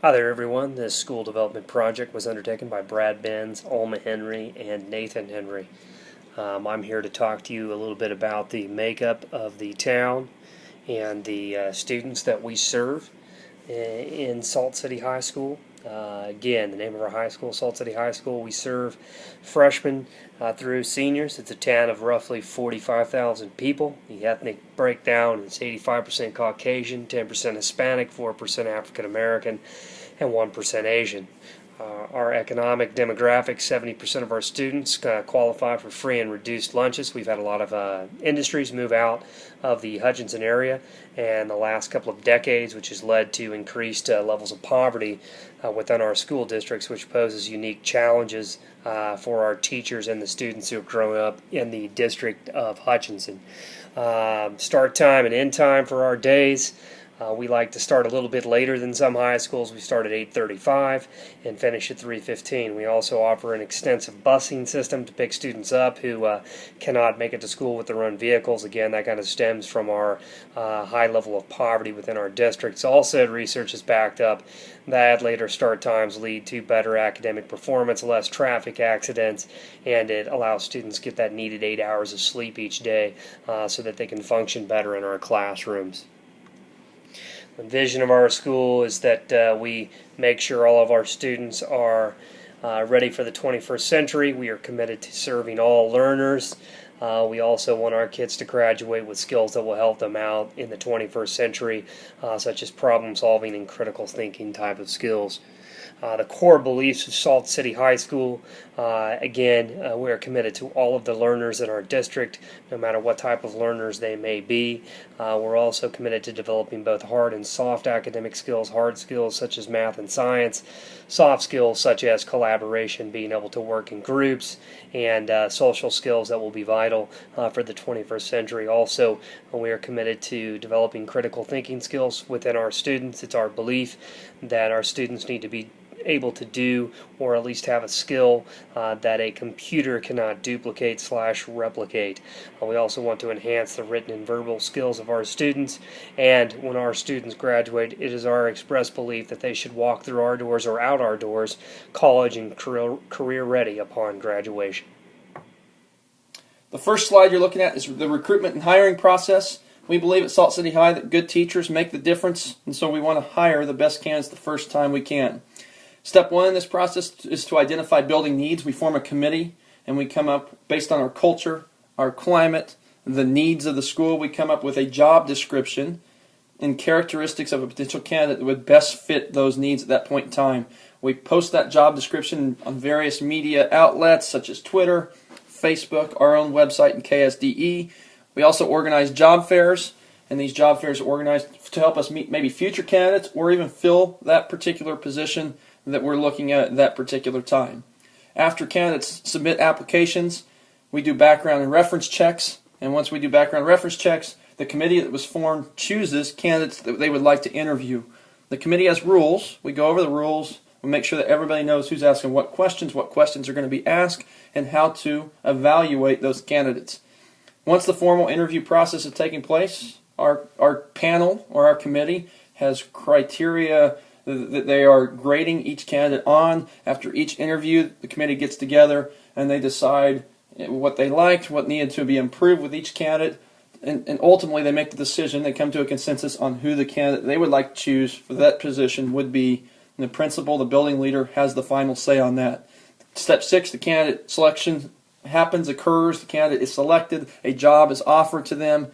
Hi there, everyone. This school development project was undertaken by Brad Benz, Alma Henry, and Nathan Henry. I'm here to talk to you a little bit about the makeup of the town and the students that we serve in Salt City High School. Again, the name of our high school, Salt City High School. We serve freshmen through seniors. It's a town of roughly 45,000 people. The ethnic breakdown is 85% Caucasian, 10% Hispanic, 4% African American, and 1% Asian. Our economic demographic, 70% of our students qualify for free and reduced lunches. We've had a lot of industries move out of the Hutchinson area in the last couple of decades, which has led to increased levels of poverty within our school districts, which poses unique challenges for our teachers and the students who have grown up in the district of Hutchinson. Start time and end time for our days. We like to start a little bit later than some high schools. We start at 8:35 and finish at 3:15. We also offer an extensive busing system to pick students up who cannot make it to school with their own vehicles. Again, that kind of stems from our high level of poverty within our districts. Also, research has backed up that later start times lead to better academic performance, less traffic accidents, and it allows students to get that needed 8 hours of sleep each day so that they can function better in our classrooms. The vision of our school is that we make sure all of our students are ready for the 21st century. We are committed to serving all learners. We also want our kids to graduate with skills that will help them out in the 21st century, such as problem solving and critical thinking type of skills. The core beliefs of Salt City High School, again, we are committed to all of the learners in our district, no matter what type of learners they may be. We're also committed to developing both hard and soft academic skills, hard skills such as math and science, soft skills such as collaboration, being able to work in groups, and social skills that will be vital for the 21st century. Also, we are committed to developing critical thinking skills within our students. It's our belief that our students need to be able to do, or at least have a skill that a computer cannot duplicate/replicate. We also want to enhance the written and verbal skills of our students, and when our students graduate, it is our express belief that they should walk through our doors or out our doors, college and career ready upon graduation. The first slide you're looking at is the recruitment and hiring process. We believe at Salt City High that good teachers make the difference, and so we want to hire the best candidates the first time we can. Step one in this process is to identify building needs. We form a committee, and we come up, based on our culture, our climate, the needs of the school, we come up with a job description and characteristics of a potential candidate that would best fit those needs at that point in time. We post that job description on various media outlets such as Twitter, Facebook, our own website, and KSDE. We also organize job fairs, and these job fairs are organized to help us meet maybe future candidates or even fill that particular position that we're looking at that particular time. After candidates submit applications, we do background and reference checks, and once we do background and reference checks, the committee that was formed chooses candidates that they would like to interview. The committee has rules. We go over the rules. We make sure that everybody knows who's asking what questions are going to be asked, and how to evaluate those candidates. Once the formal interview process is taking place, our panel or our committee has criteria that they are grading each candidate on. After each interview, the committee gets together and they decide what they liked, what needed to be improved with each candidate, and ultimately they make the decision. They come to a consensus on who the candidate they would like to choose for that position would be. And the principal, the building leader, has the final say on that. Step 6, the candidate selection occurs, the candidate is selected, a job is offered to them,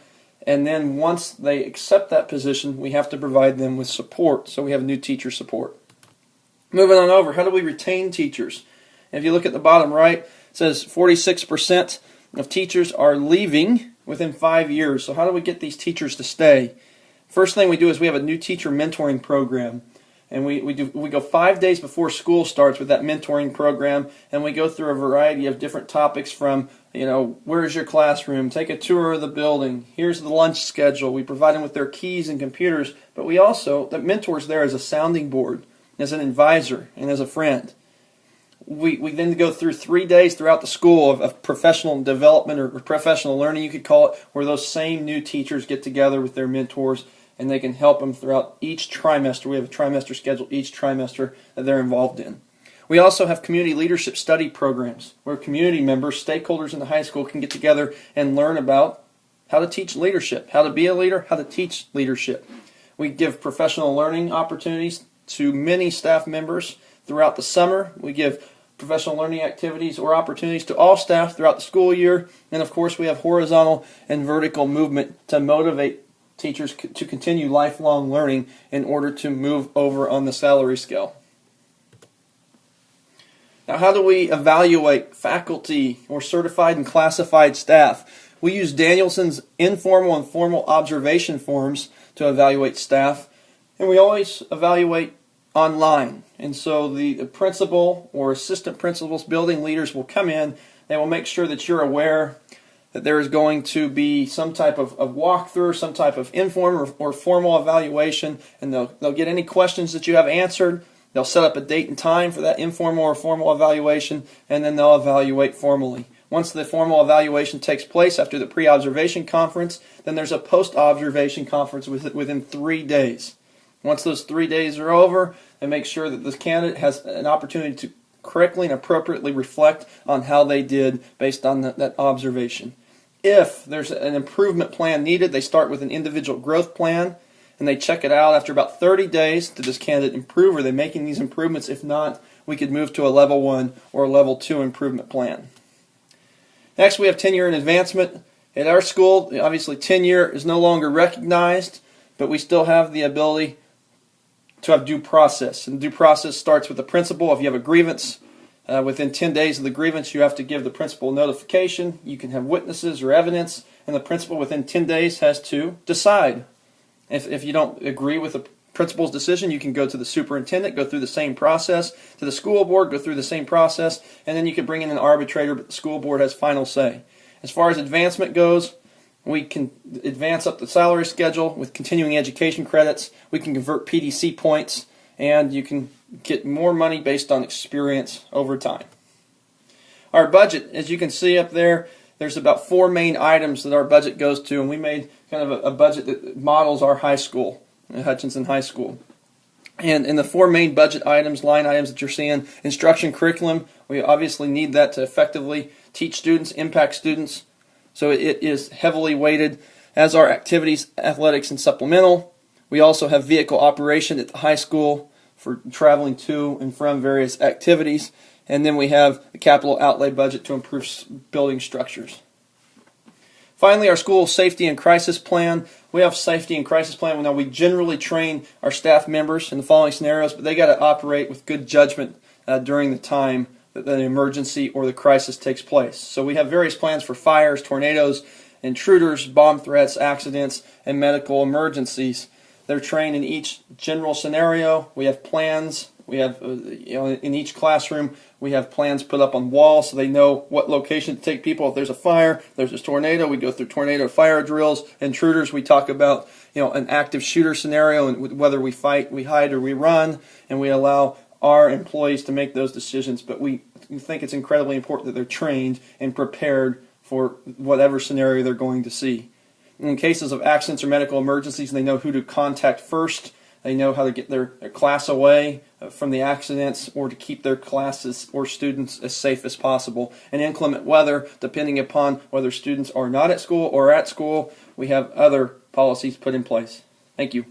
and then once they accept that position, we have to provide them with support, so we have new teacher support. Moving on over, how do we retain teachers? If you look at the bottom right, it says 46% of teachers are leaving within 5 years. So how do we get these teachers to stay? First thing we do is we have a new teacher mentoring program. And we go 5 days before school starts with that mentoring program, and we go through a variety of different topics from, where's your classroom, take a tour of the building, here's the lunch schedule. We provide them with their keys and computers, but we also, the mentor's there as a sounding board, as an advisor, and as a friend. We then go through 3 days throughout the school of professional development or professional learning, you could call it, where those same new teachers get together with their mentors and they can help them throughout each trimester. We have a trimester schedule each trimester that they're involved in. We also have community leadership study programs where community members, stakeholders in the high school can get together and learn about how to teach leadership, how to be a leader, how to teach leadership. We give professional learning opportunities to many staff members throughout the summer. We give professional learning activities or opportunities to all staff throughout the school year. And of course, we have horizontal and vertical movement to motivate teachers to continue lifelong learning in order to move over on the salary scale. Now, how do we evaluate faculty or certified and classified staff? We use Danielson's informal and formal observation forms to evaluate staff, and we always evaluate online. And so the principal or assistant principals, building leaders will come in. They will make sure that you're aware that there is going to be some type of walkthrough, some type of informal or formal evaluation, and they'll get any questions that you have answered. They'll set up a date and time for that informal or formal evaluation, and then they'll evaluate formally. Once the formal evaluation takes place after the pre-observation conference, then there's a post-observation conference within 3 days. Once those 3 days are over, they make sure that the candidate has an opportunity to correctly and appropriately reflect on how they did based on that observation. If there's an improvement plan needed, they start with an individual growth plan, and they check it out after about 30 days. Did this candidate improve? Are they making these improvements? If not, we could move to a level 1 or a level 2 improvement plan. Next, we have tenure and advancement. At our school, obviously tenure is no longer recognized, but we still have the ability to have due process. And due process starts with the principal. If you have a grievance, within 10 days of the grievance, you have to give the principal notification. You can have witnesses or evidence, and the principal within 10 days has to decide. If you don't agree with the principal's decision, you can go to the superintendent, go through the same process, to the school board, go through the same process, and then you can bring in an arbitrator, but the school board has final say. As far as advancement goes, we can advance up the salary schedule with continuing education credits. We can convert PDC points, and you can get more money based on experience over time. Our budget, as you can see up there, there's about 4 main items that our budget goes to, and we made kind of a budget that models our high school, Hutchinson High School. And in the 4 main budget items, line items that you're seeing, instruction curriculum, we obviously need that to effectively teach students, impact students. So it is heavily weighted, as are activities, athletics, and supplemental. We also have vehicle operation at the high school for traveling to and from various activities. And then we have the capital outlay budget to improve building structures. Finally, our school safety and crisis plan. We have safety and crisis plan. Now, we generally train our staff members in the following scenarios, but they got to operate with good judgment during the time that the emergency or the crisis takes place. So we have various plans for fires, tornadoes, intruders, bomb threats, accidents, and medical emergencies. They're trained in each general scenario. We have plans. We have, in each classroom, we have plans put up on walls so they know what location to take people. If there's a fire, if there's a tornado, we go through tornado fire drills. Intruders, we talk about, an active shooter scenario and whether we fight, we hide, or we run, and we allow our employees to make those decisions. But we think it's incredibly important that they're trained and prepared for whatever scenario they're going to see. In cases of accidents or medical emergencies, they know who to contact first. They know how to get their class away from the accidents or to keep their classes or students as safe as possible. And inclement weather, depending upon whether students are not at school or at school, we have other policies put in place. Thank you.